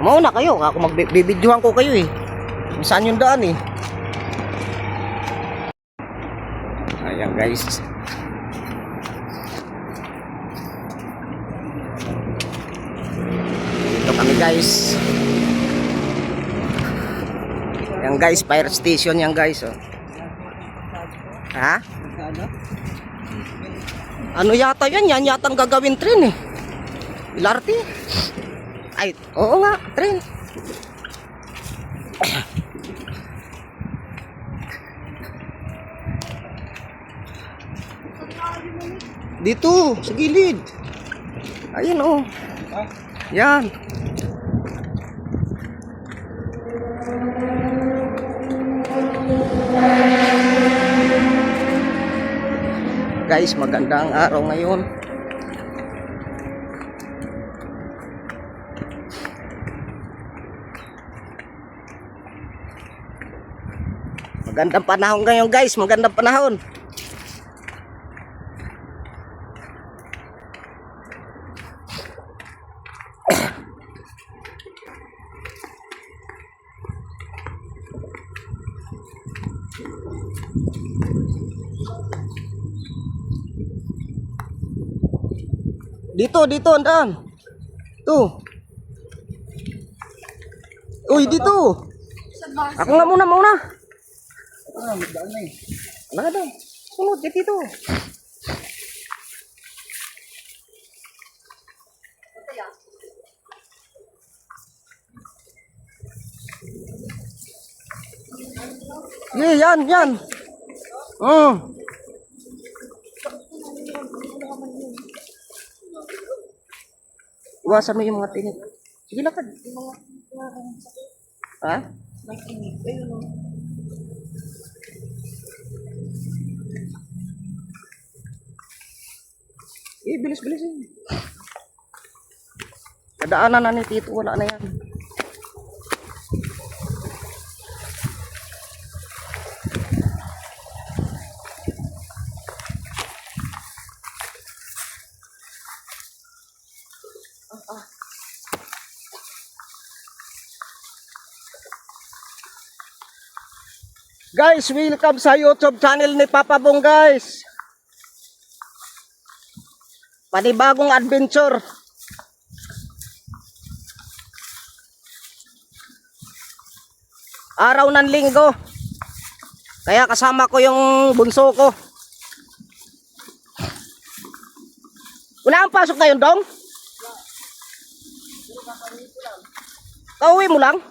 Mauna kayo, ako magbibidyohan ko kayo eh. Saan yung daan eh? Ayan guys. Dito kami guys. Ayan guys, fire station yan guys. Oh. Ha? Ano yata yan? Yan yata ang gagawin train eh. LRT. Ay, oo nga, train. Dito, sa gilid. Ayun oh. Yan. Guys, magandang araw ngayon. Magandang panahon ngayon guys, magandang panahon. Dito, andan. Tuh. Uy, dito. Ako nga muna. Magdaan na eh. Wala daw. Sunod, dito. Yan. Iwasan mo yung mga tinik. Sige lakad. Ha? Bilis. Kadaanan na ni Tito, wala na yan. Guys, welcome sa YouTube channel ni Papa Bong guys. Panibagong adventure. Araw ng linggo. Kaya kasama ko yung bunso ko. Wala ang pasok ngayon, Dong? Kauwi mo lang?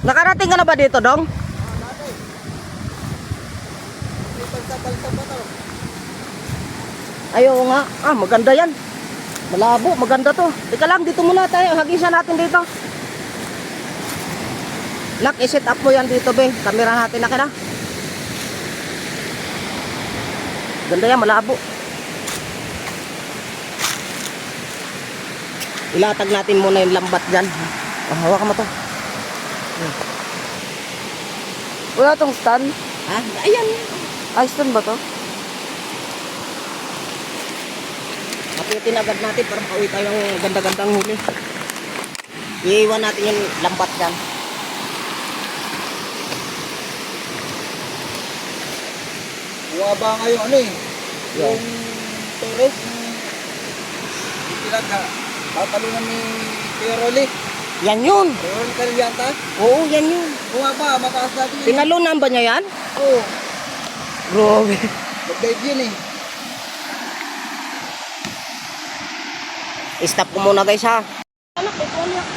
Nakarating ka na ba dito, Dong? Ayaw nga. Maganda yan. Malabo, maganda to. Teka lang, dito muna tayo. Hagisan natin dito. Nak, i-set up mo yan dito, be. Kamera natin na kina. Ganda yan, malabo. Ilatag natin muna yung lambat dyan. Hawakan mo to. Wala tong stand? Ha? Ayan. Ay, stand ba to? Mapitin agad natin para pauwi tayong ganda-gandang huli. Iiwan natin yung lambat dyan. Buwa ba ngayon ano eh? Yung Torres, yung pinagha, tatalungan ni Kuya Rolly. Yan yun. Rolly Calianta. Oo, yan yun. Buwa ba, mataas natin yun. Tinalunan ba niya yan? Oo. Grabe. Mag-dive yun eh. Stop ko muna guys ha. Anak, ito ano yan?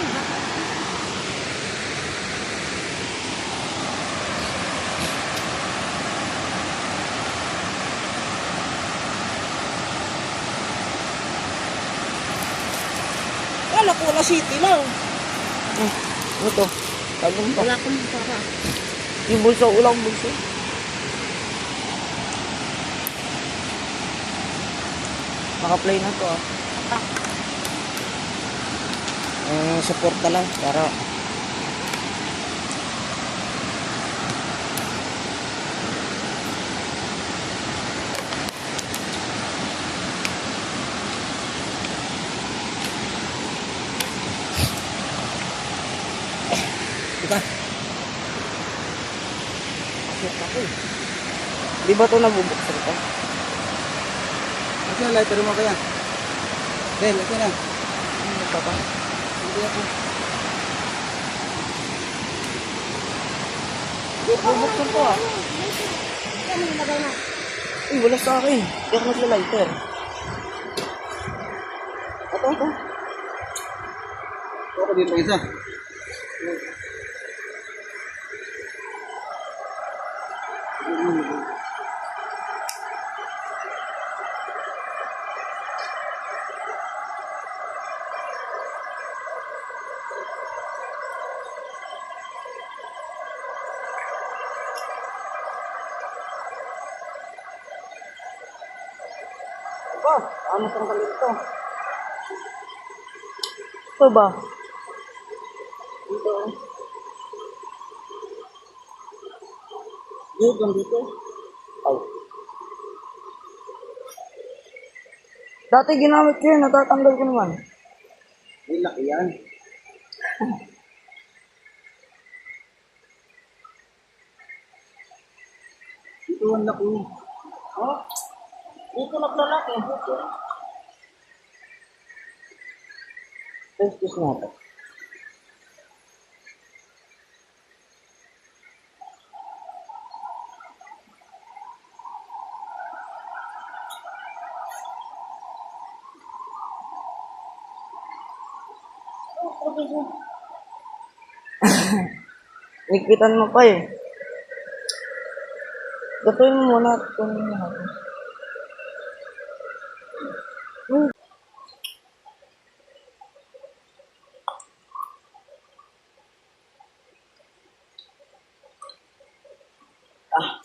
Kala ko na city lang. Ano to? Tagong pa. Wala akong para. Yung bulso, ulang bulso. Naka-play na to ah. suporta lang para diba? Bakit ako eh? Di ba ito nabubuksan ko? Ito na, lighter mo kaya. Del, ito na. Ano pa ba? Hindi ako. Bubuksan ko ah. Uy, wala sa akin. Hindi ako nagla-lighter. Ito. Ako dito isa. Aba, ano tanggal ito? Ito ba? Dito. Dito. Ay. Dati ginamit ko yun, natatanggal ko naman. Ay, laki yan. Ito ang laki. Oh? Dito naglalaki. Testis natin. Nikitan mo pa eh. Gatuin mo muna. Kunin mo ako. Ah.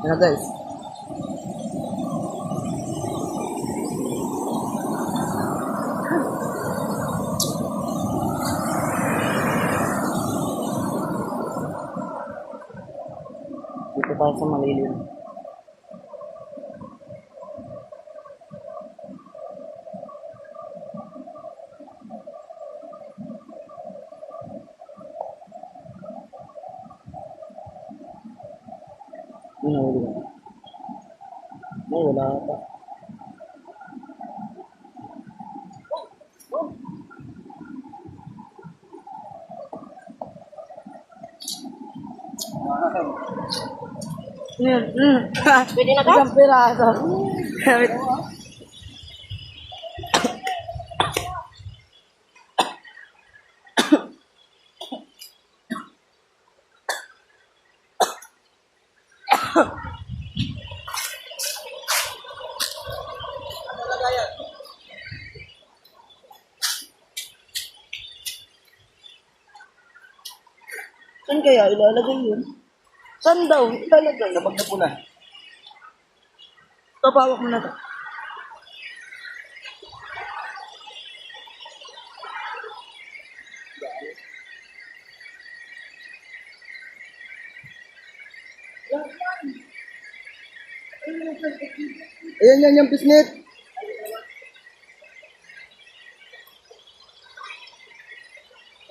Ano guys? Dito tayo sa malilim. Ano ulit? Ay, wala pa. Pwede na to? Isang piraso. Saan kaya ilalagay yun? Saan daw ilalagay? Kapag na pula. Kapawak mo na to. Ayan yan yung pisnit.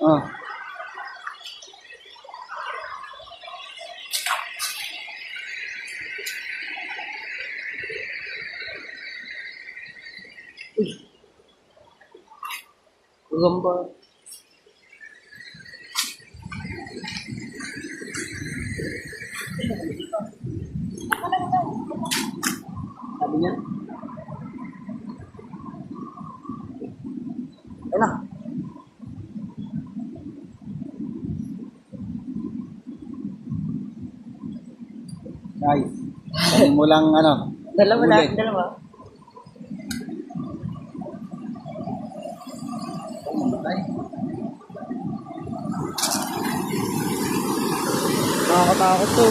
Ah. Gamba. Sabi niya. Ayun na. Nice. Sabi mo lang ano. Dalawa na, huli. dalawa. Mamatay. Nakakatakot to.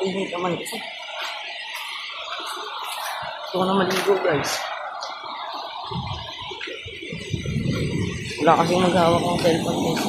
Hindi naman kasi. Gusto ko na maligo guys. Wala kasi maghawak ng cellphone guys.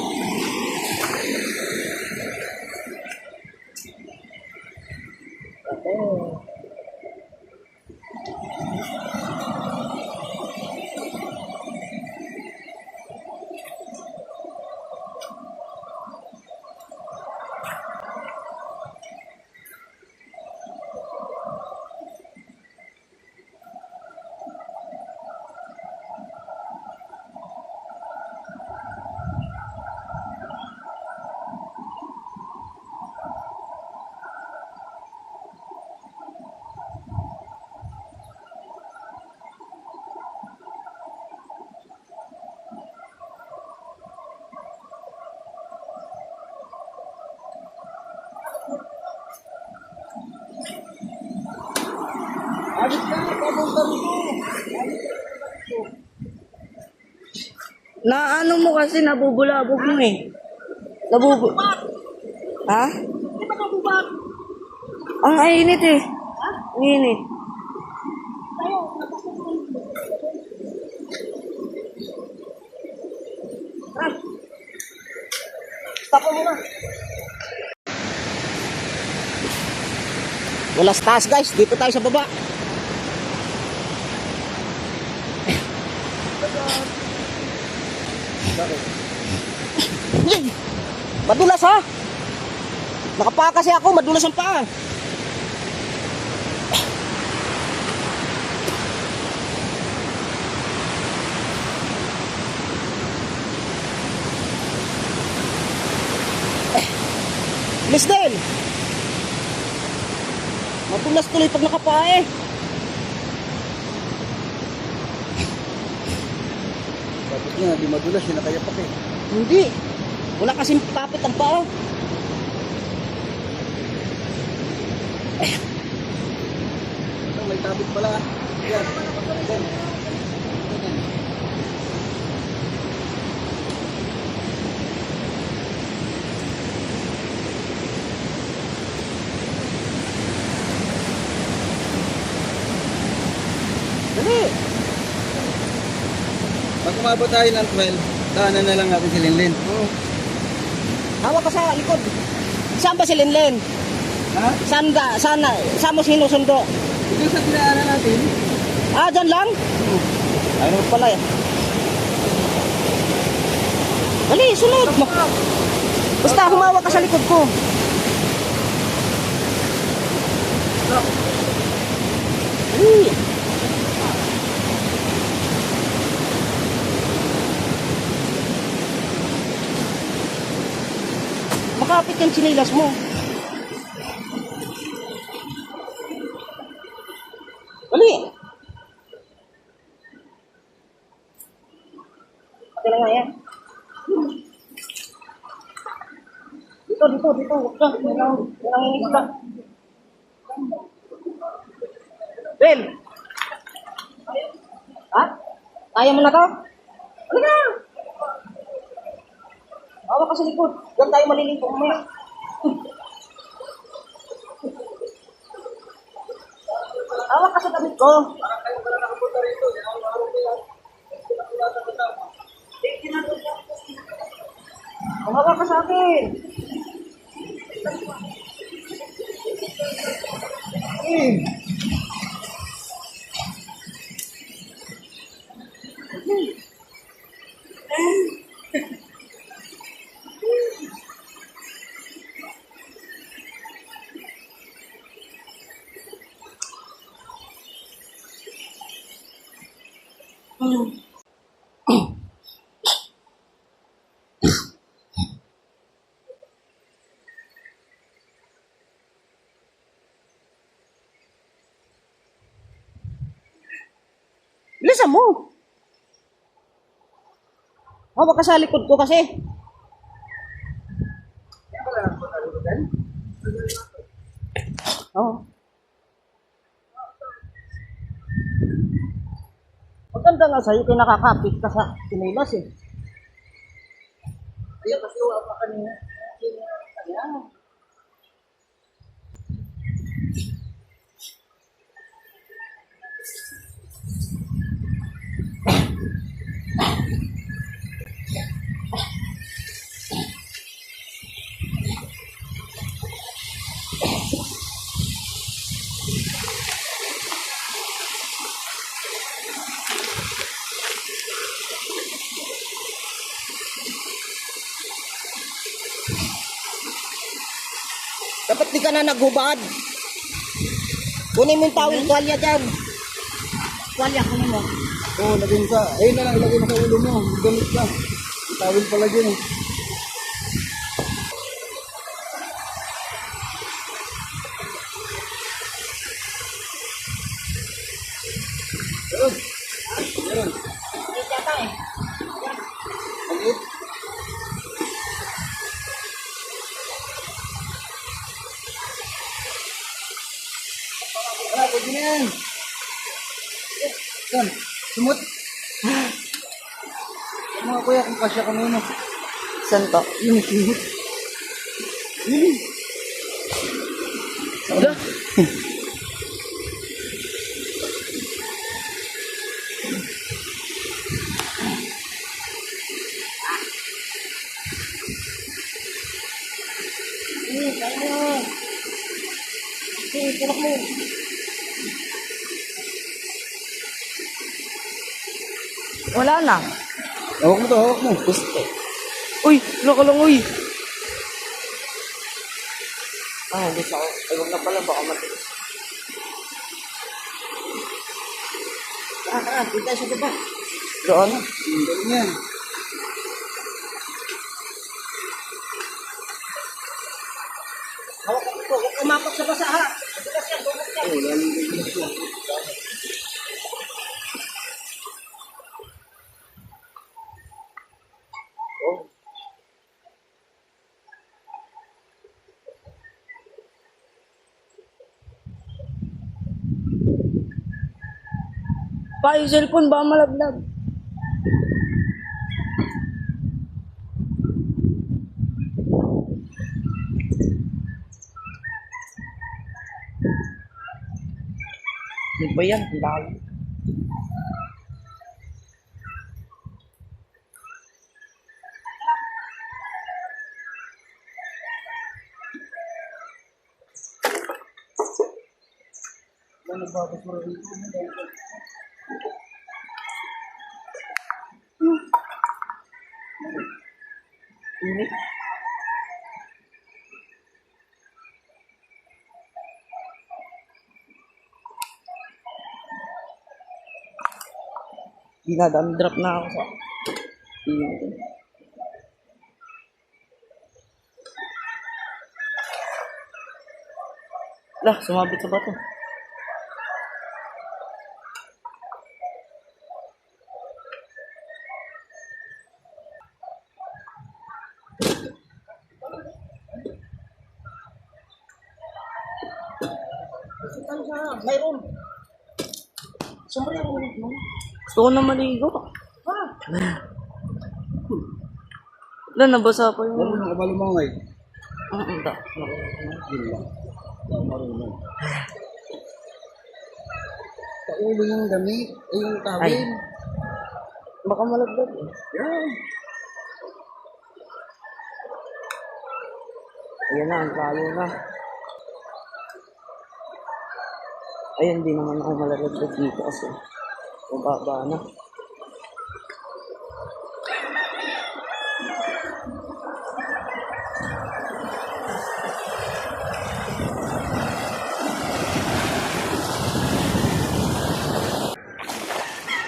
Na ano mo kasi nabubulabog mo eh. Ha? Ang init eh. Ang init. Tapo mo na. Wala sa taas guys, dito tayo sa baba. Yay! Madulas ha? Nakapaa kasi ako, madulas ang paa. Bilis din. Madulas tuloy pag nakapaa eh. Bakit nga, di madulas, yun nakayapak eh. Hindi. Wala kasing tapit ang paa. Ito, may tabit pala. Yan. Yan. Dali. Pag umabot tayo ng 12, daanan na lang natin si Linlin. Hawak ka sa likod. Saan ba si Linlen? Ha? Saan mo sinusundo? Ito sa dinaanan natin. Ah, dyan lang? Ano pala eh. Dali, sunod. Basta humawak ka sa likod ko. Dali. Makapit yung sinilas mo. Dali. Okay na nga yan. Dito. Huwag ka. Walang isda. Ben! Ha? Kaya mo na to? Ano na? Hawak ka sa likod. Diyan tayo malilito mamaya. Hawak ka sa damit ko. Hawak ka sa akin. Bilisan mo. Hawak ka sa likod ko kasi. Oo. Maganda nga sa'yo, kaya nakakapit ka sa pinilas eh. Ayun, kasi wala pa kanina. Ayan. Dapat di ka na naghubad. Kunin mo yung tawil, tuwalya dyan. Tuwalya, kunin mo. Oo, lagay mo sa, ayun na lang, ilagay mo sa ulo mo. Gamit ka. Ang tawil pala dyan eh. Ayun. Ayun. Maliit. Wala, pwede na yan. Yan, sumot. Mga kuya, kung kasya ka muna. Saan to? Yun, sumot. Yun. Wala. Tulak mo. Wala na. Hawak mo to, hawak mo. Uy, loko lang uy. Ah, hindi sa ako. Ay, wag na pala, baka matigas. Dito tayo sa baba. Doon na. Galing yan. Hawak ko ito, huwag umapak sa basa ha. Matigas yan, dumot yan. Oo, lalim galing yan. Pa, yung cellphone ba malaglag? Ano ba yan? Ang dami. Ano ba, basura dito? Init. Dinadam-drop na ako sa init. Lah, sumabit sa bato. Mayroon. Siyempre ako ulit mo. Gusto ko na maligo. Ha? Wala, nabasa pa Huwag mo yung... nang kabalumangay. Ang da. Yun lang. Marunong. Sa ulo yung damit, ay yung tawil. Baka malaglag eh. Yan. Ayan na, ang layo na. Ayun, di naman ako malaglag dito kasi mababa na.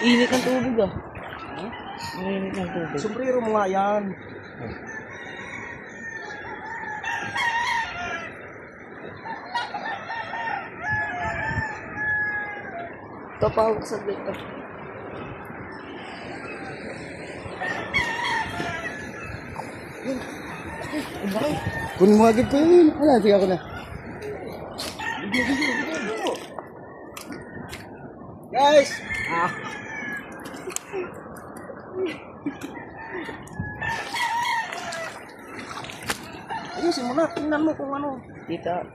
Init ng tubig ah. Ang init ng tubig. Sombrero mo nga yan. Tapawag sa dito. Kunin mo agad ko yun. Wala, sige ako na. Guys! Ayusin mo na, tingnan mo kung ano. Kita.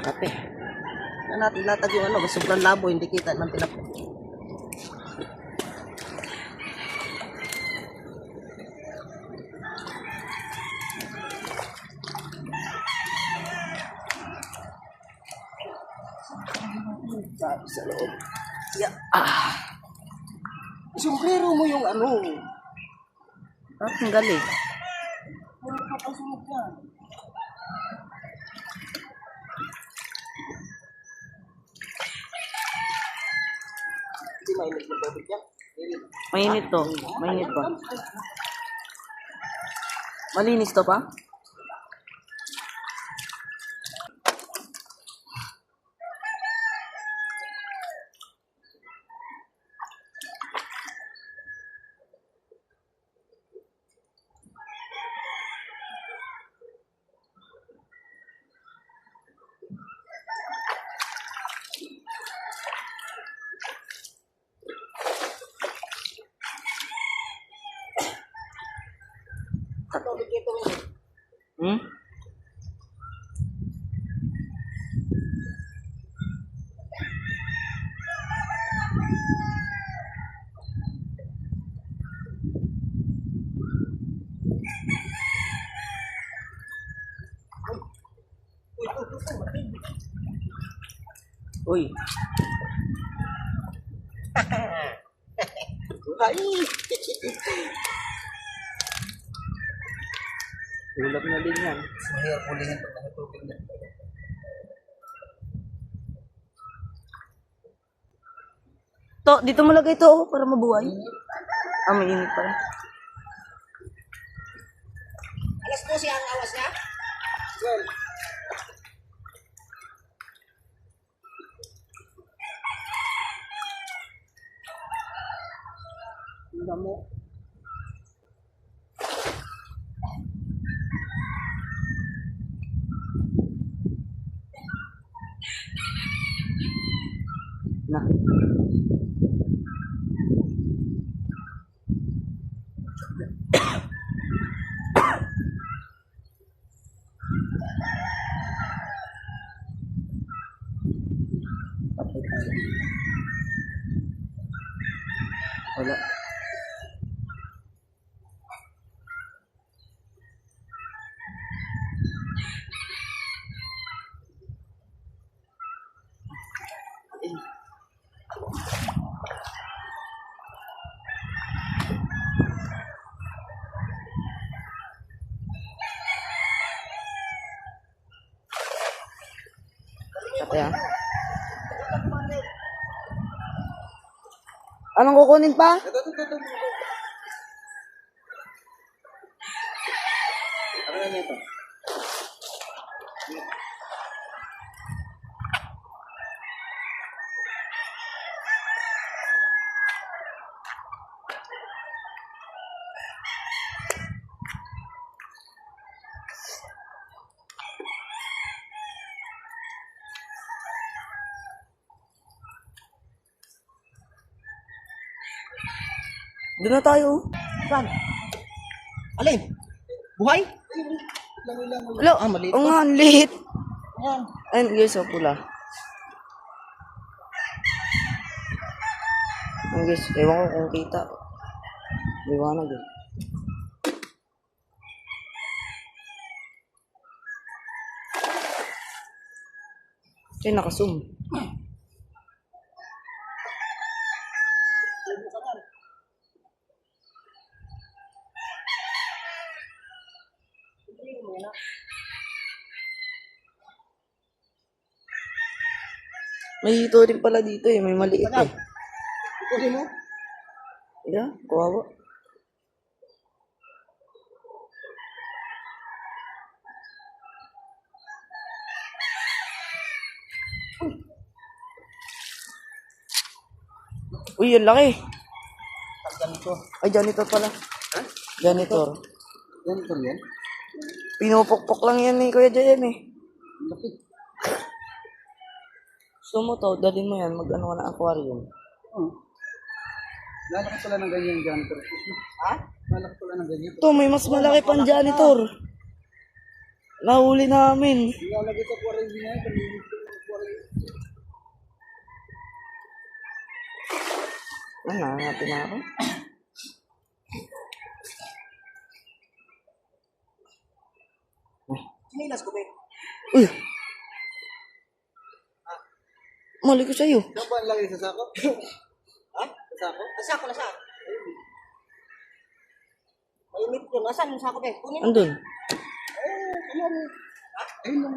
Ate. Na natin latag yung ano, sobrang labo, hindi kita ng tilapia. Sa loob. Yeah. Sombrero mo yung ano. Tanggalin. Hindi mainit na tubig yan. Mainit to. Mainit pa. Malinis to pa? Hmm? Uy. Ay! Ulap na din yan. Mahirap ulihin pag nakatubig na. To, dito mo lagay to oh, para mabuhay. Ah, may init pala. Alas 12 ang awas niya? Well. Tingnan mo. Na. Wala. Ate ah. Anong kukunin pa? Ano na niya ito? Doon na tayo. Saan? Alin? Buhay? Wala. Ah, maliit Oo nga, ang liit. Ayan. Ayun, guys, oh, pula. Ayun, guys, ewan ko kung kita. Liwanag eh. Ay, naka-zoom. May hito rin pala dito eh. May maliit eh. Kunin mo? Yeah, kawawa. Uy, ang laki. Tanggal to. Ay, janitor pala. Ha? Janitor. Ganito yan. Pinupukpok lang yan ni Kuya JM eh. Laki. Gusto mo to, dalhin mo yan, mag-ano ka ng aquarium. Lalaki pala ng ganyan janitor. Ha? Lalaki pala ng ganyan. Ito, may mas malaki pang janitor. Nahuli namin. Ilalagay sa aquarium niya. Palinis ko ng aquarium. Ano, hanapin na ako. Sinilas ko ba? Uy! Mali ko sa'yo. Saan ba ang lagay sa sako? Ha? Sa sako? Sako na saan? Mainit yun. Asan yung sako ba? Kunin mo. Andun. Ayun lang.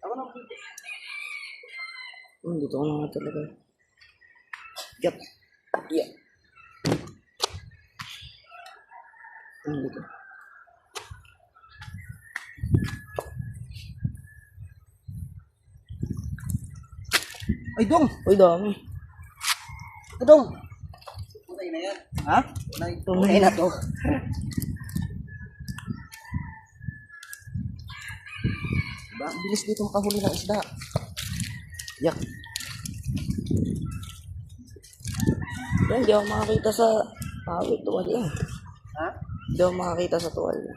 Ako na. Dito ko na nga talaga. Yap. Yeah. Dito. Ay, dong! Uy, dami. Ito, dong! Tunay na yan. Ha? Tunay. Tunay na to. Diba? Ang bilis dito makahuli ng isda. Yak. Yan, di ako makakita sa tuwalya. Ha? Di ako makakita sa tuwalya.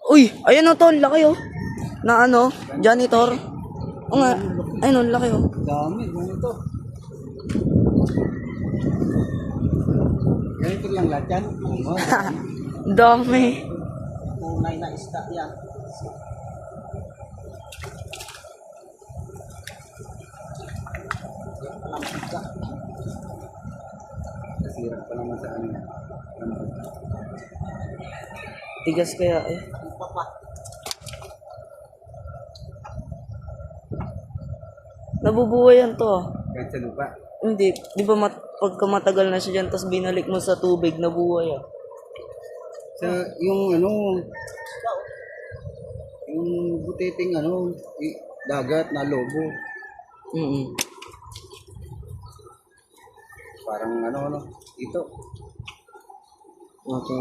Uy, ayan o tol, laki o. Na ano, janitor. O nga, ayun o, laki o. Dami, ganito. Ganito lang lahat yan. Oo. Dami. Tunay na isda yan. Nasirap pa naman sa ano yan. Tigas kaya eh. Nabubuhay yan to ah. Kahit sa lupa. Hindi, di ba pagka matagal na siya dyan, tapos binalik mo sa tubig, nabuhay ah. Sa yung ano, yung butiting ano, dagat na lobo. Parang ano, ito. Okay.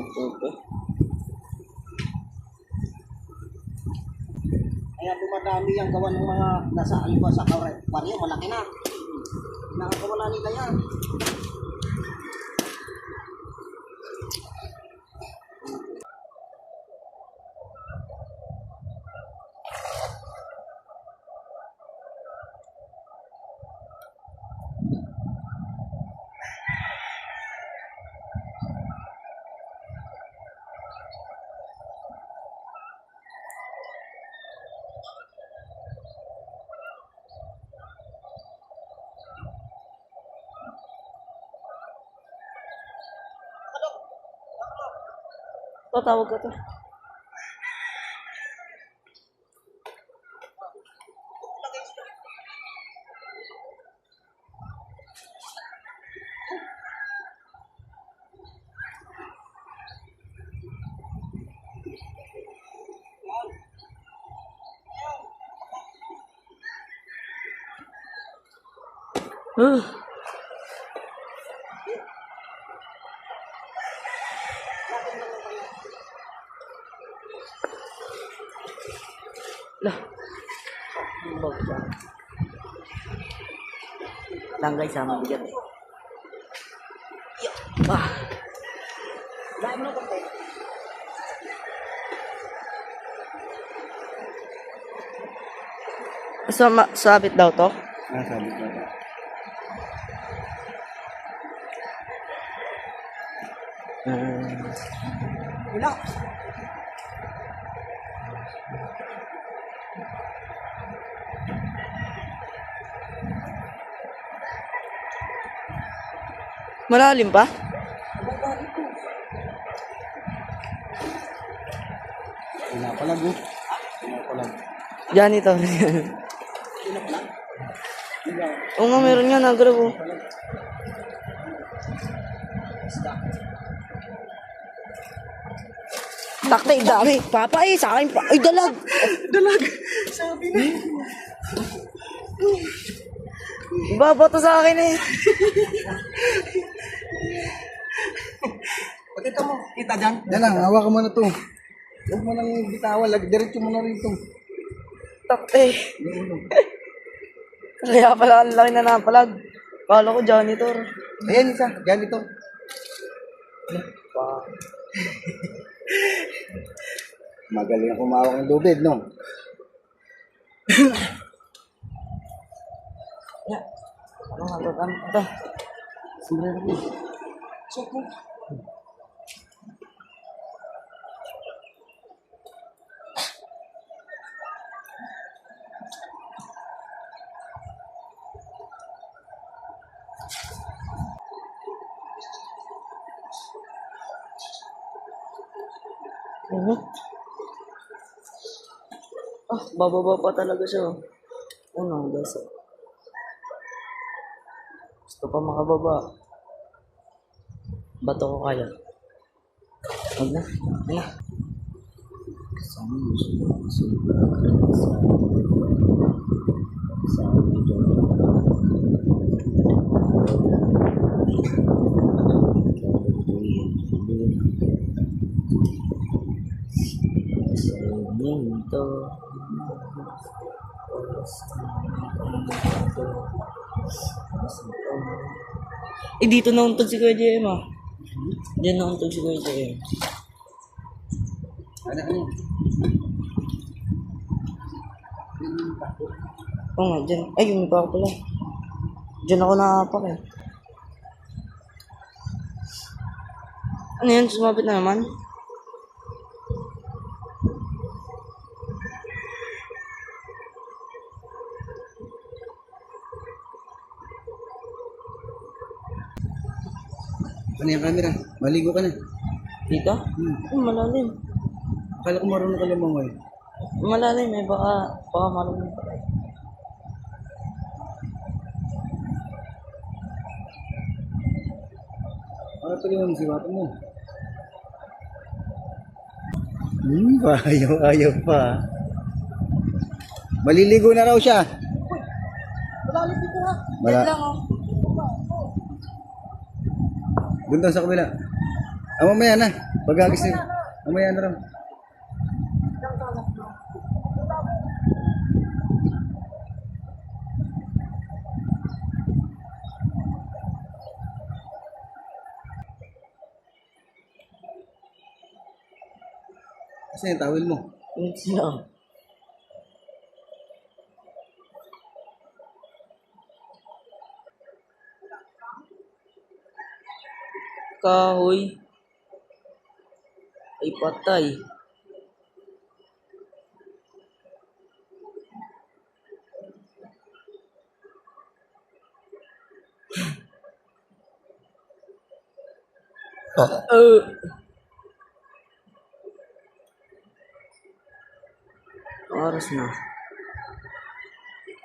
Kaya dumadami ang gawa ng mga nasa alba sa aquarium. Malaki na. Nakagawa na nila yan. Tawag ka to. Lah. Lang guys, sama bigat eh. Wah. Dahil mo na konti. sabit daw to? Sabi ko na. Wala. Malalim pa? Pinapalag oh. Pinapalag. Janitor. Oo nga, meron nga nagrab oh. Takte, dami. Papa sa akin pa. Ay, dalag. Dalag. Sabi na. Babato sa akin eh. Pakita mo. Kita dyan. Yan lang, hawakan mo na to. Huwag mo nang bitawan, diretso mo na rito. Takte. Kaya pala ang laki na napalag. Kala ko janitor. Ayan isa, yan ito. Magaling ako kumawak ng lubid, no? Ano nga ba? Ano ito? Sombrero ko. Suko. Bababa pa talaga siya. Ano, guys? Gusto pa makababa. Bato ko kaya. Huwag na. Huwag na. Dito nauntog si Kuya JM ah. Diyan nauntog si Kuya JM. Ano? Oo nga, dyan. Ay, yung iba ako pala. Dyan ako nakapak eh. Ano yan? Sumabit na naman? Ano yung camera? Maligo ka na. Dito? Malalim. Akala ko marunong ka lumangoy. Malalim eh. Baka marunong pa. Ano tuloy mo si wapo mo? Ayaw pa. Maliligo na raw siya. Malalim dito ha. Wala. Lang oh. Doon daw sa kabila. Mamaya na. Pag-agis na. Mamaya na raw. Kasi yung tawil mo. Hindi lang. Kahoy. Ay patay. Oras na.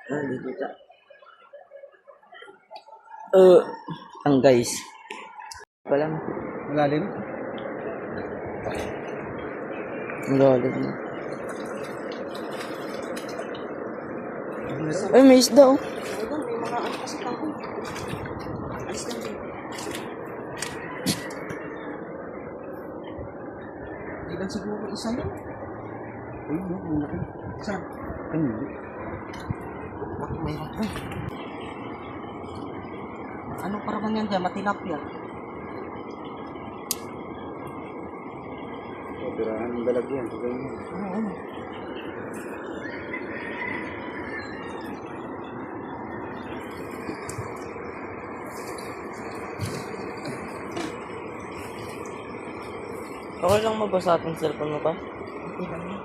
Hindi kita. Ang guys. Palang. Malalim? Ang lalim na. Ay, may isda oh. May mga ano kasi tao. Isda din. Hindi lang siguro isa yun. Uy, no, laki. Saan? Hindi. Bakit mayroon ko? Ano paraman yan dyan? Matilapia. Pirahan ng dalag yan. Oo. Okay lang mabasa ating cellphone mo ba? Okay lang yan.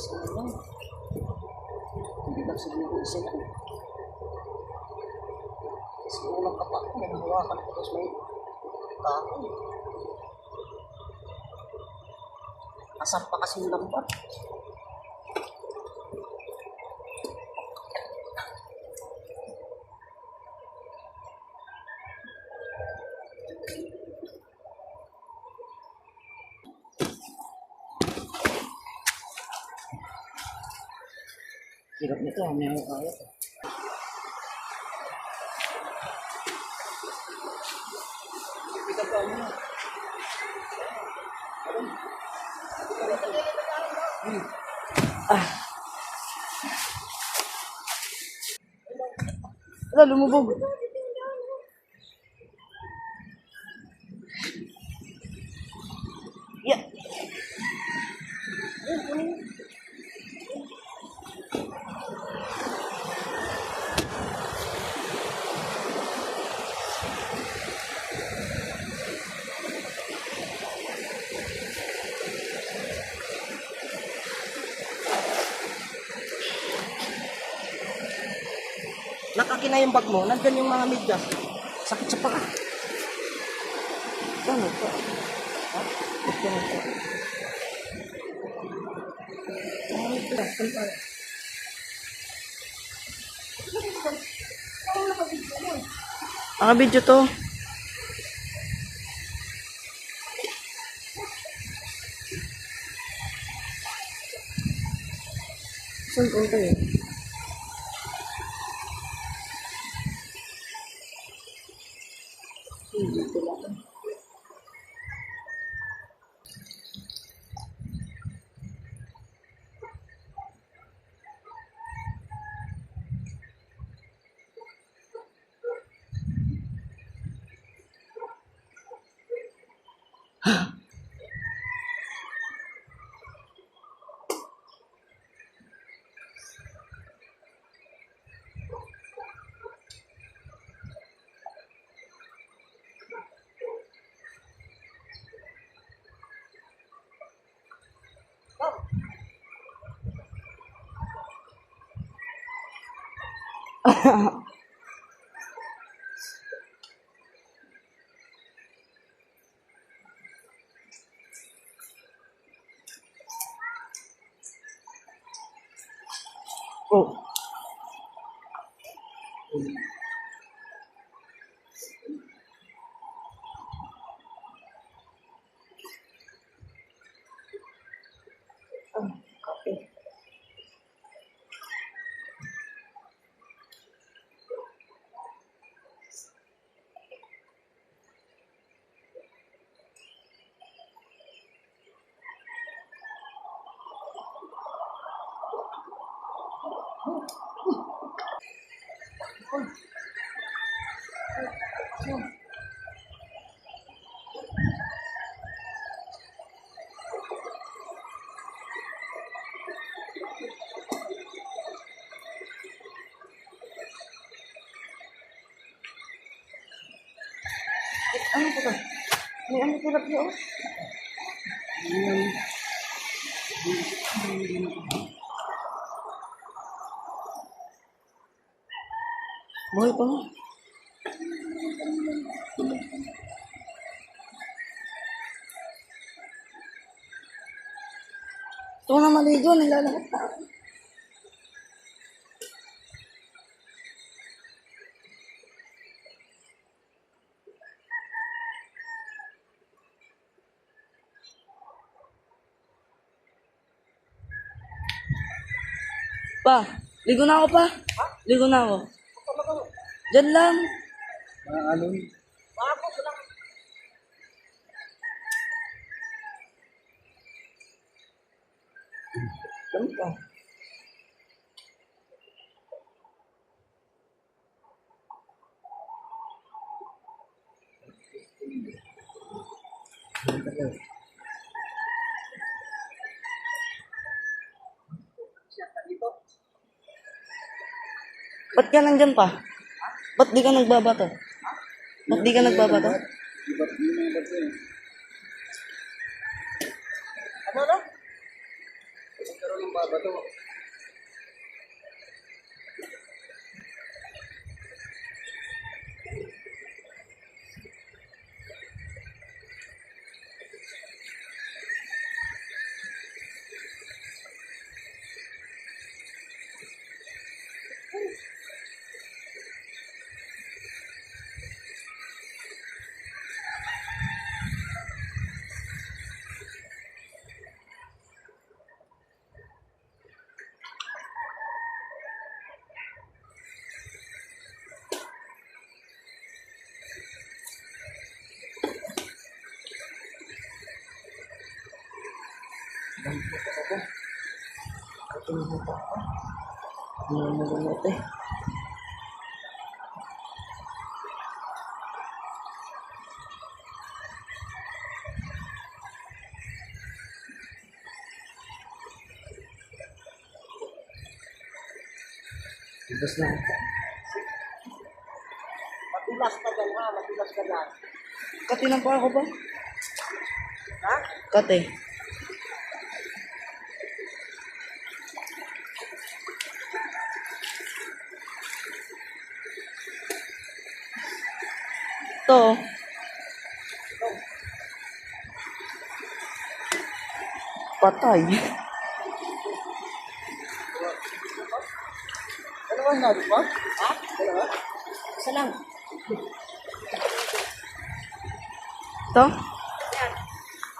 Sayang. Hindi lang siguro isa yan. Kasi unang kapak ko, may nahawakan ko tapos may kahoy. Asar pa kasi yung lambat. Hirap nito, may kaya. Wala, lumubog. Yeah. Nakaki na yung bag mo, nandyan yung mga medyas. Sakit sa paa. Ano pa? Video to. Saan ko tayo? Oh. Ano po to? May ano tulad niyo? Buhay pa nga. Ito na maligo, nilalakot na. Pa, ligo na ako pa. Ligo na ako. Diyan lang. Alon. Diyan pa. Ba't ka nandyan pa? Ba't di ka nagbabato? Ba't di ka nagbabato? Ano na? Magkaroon ng babato. Bas na. Matilas ka dyan ha, matilas ka dyan. Kati na pa ako ba? Ha? Kati. Ito. Patay. Dalawa ang nabit mo? Ha? Dalawa? Isa lang. Ito? Yan.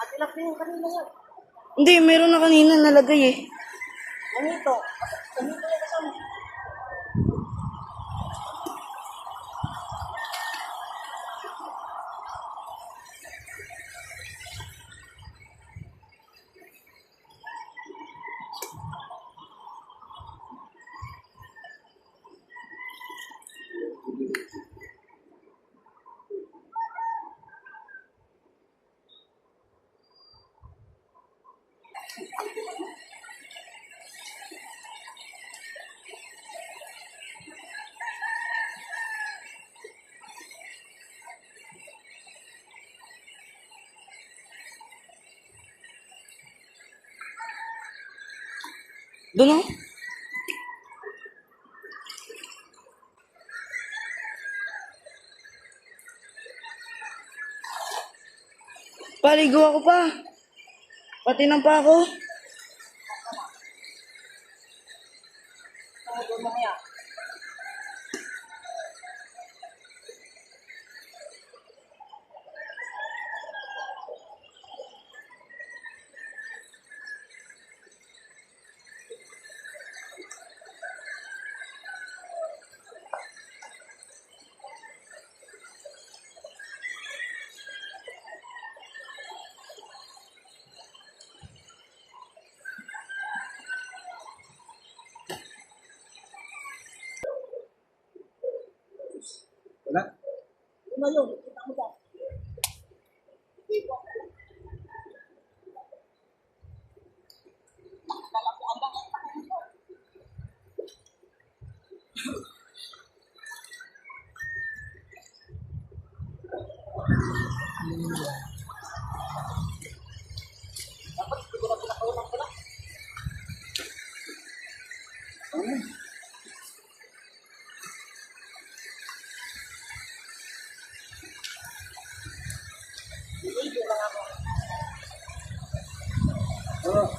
Ate lang po yung kanina yan. Hindi, meron na kanina nalagay eh. Ano ito? Ano ito yung kasama? Doon oh. Paligo ako pa. Pati nang pa ako. Doon mamaya. Wala. Ano yun? Kita mo dyan.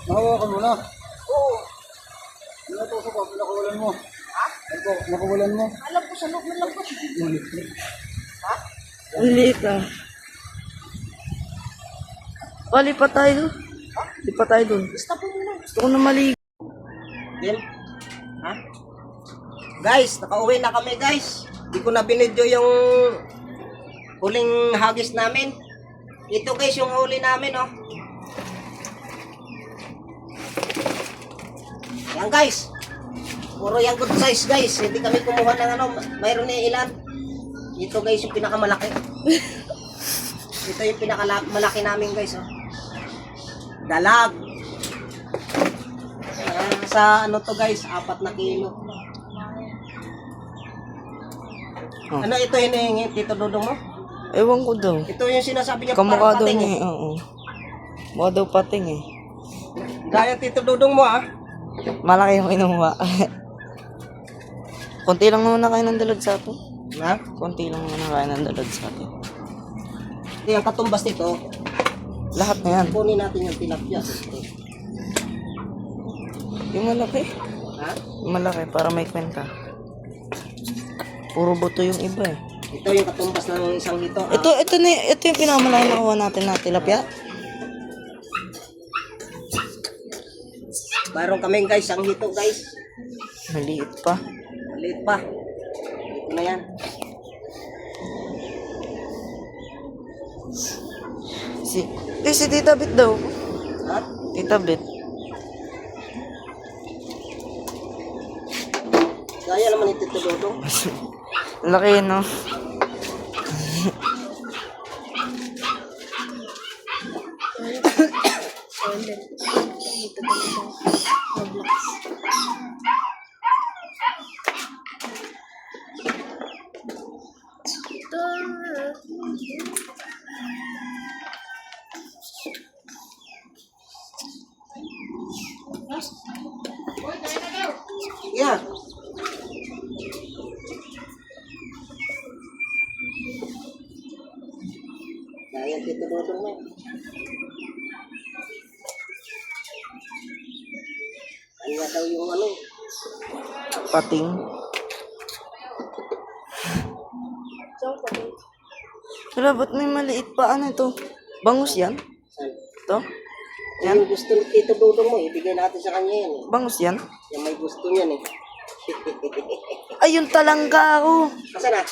Nahawakan mo na. Oo. Pinatusok ko, pinakawalan mo. Ha? Ano po, nakawalan mo. Alam ko sa loob ng lambot. Ha? Ang liit ah. Lipat tayo. Lipat tayo doon. Basta po muna. Gusto ko na maligo. Din? Ha? Guys, nakauwi na kami guys. Di ko na binidyo yung huling hagis namin. Ito guys yung huli namin oh. Yan guys. Puro yung good size guys. Hindi kami kumuha ng ano. Mayroon na ilan. Ito guys yung pinakamalaki. Ito yung pinakamalaki namin guys. Oh. Dalag. Sa ano to guys, 4 na kilo. Oh. Ano ito hinihingi, Tito Dudong mo? Ewan ko daw. Ito yung sinasabi niya Kamukha daw pating niya eh. Oo. Mukha daw pating eh. Gaya Tito Dudong mo ah. Malaki yung kinuha. Konti lang naman na kayo ng dalad sa atin. Ha? Konti lang naman na kayo ng dalad sa atin. Ito yung katumbas nito. Lahat na yan. Kunin natin yung tilapia. Yung malaki. Ha? Yung malaki para may kwenta. Puro buto yung iba eh. Ito yung katumbas ng isang hito. Ah. Ito yung pinakamalaki na kuha natin na tilapia. Mayroon kaming guys, ang hito guys. Maliit pa. Maliit pa. Ito na yan. Si Tita Bit daw. Ha? Tita Bit. Gaya naman ito Tito Dudong. Laki no. Yeah. Gaya Tito Dudong mo. Kanya daw yung ano. Pating. Wala, ba't may maliit pa? Ano ito? Bangus yan? Saan? Ito? Yan. Yung gusto ni Tito Dudong mo, ibigay natin sa kanya yan. Bangus yan? Yung may gusto niyan eh. Ay, yung talangka ako. Asa na?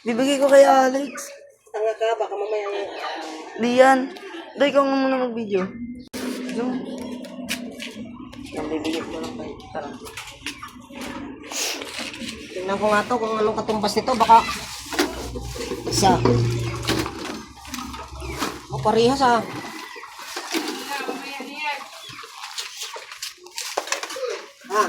Bibigay ko kay Alex. Tanga ka, baka mamaya Lian. Dahil ikaw nga muna mag-video. Yung. yung bibigay ko lang kayo. Tara. Tingnan ko nga to kung anong katumbas nito. Baka isa. O, parehas ah. Ah.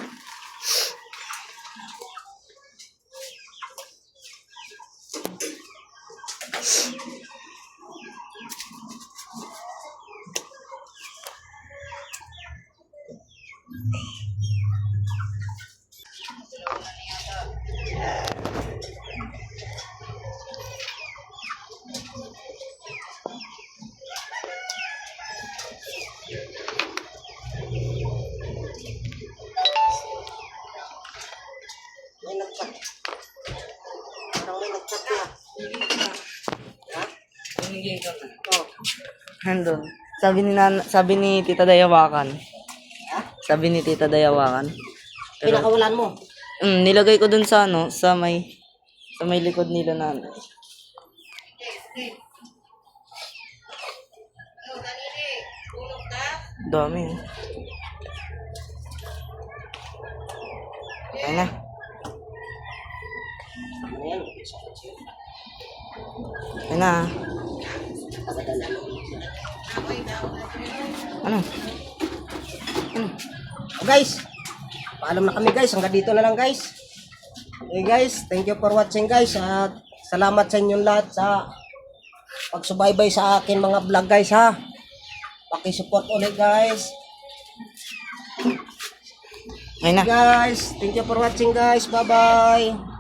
May nagchat. Parang may nagchat na. Ha? Oh. Nandun. Sabi ni Tita Dayawakan. Sabi ni Tita Dayawakan. Pinakawalan mo. Nilagay ko dun sa ano, sa may likod nila na ano. Dami. Ayun na. Ayan. Ayun na. Ano? Oh, guys, paalam na kami guys. Hanggang dito na lang guys. Okay guys, thank you for watching guys. At salamat sa inyong lahat sa pagsubaybay sa akin mga vlog guys ha. Paki-support ulit guys. Ayun na. Guys, thank you for watching guys. Bye bye.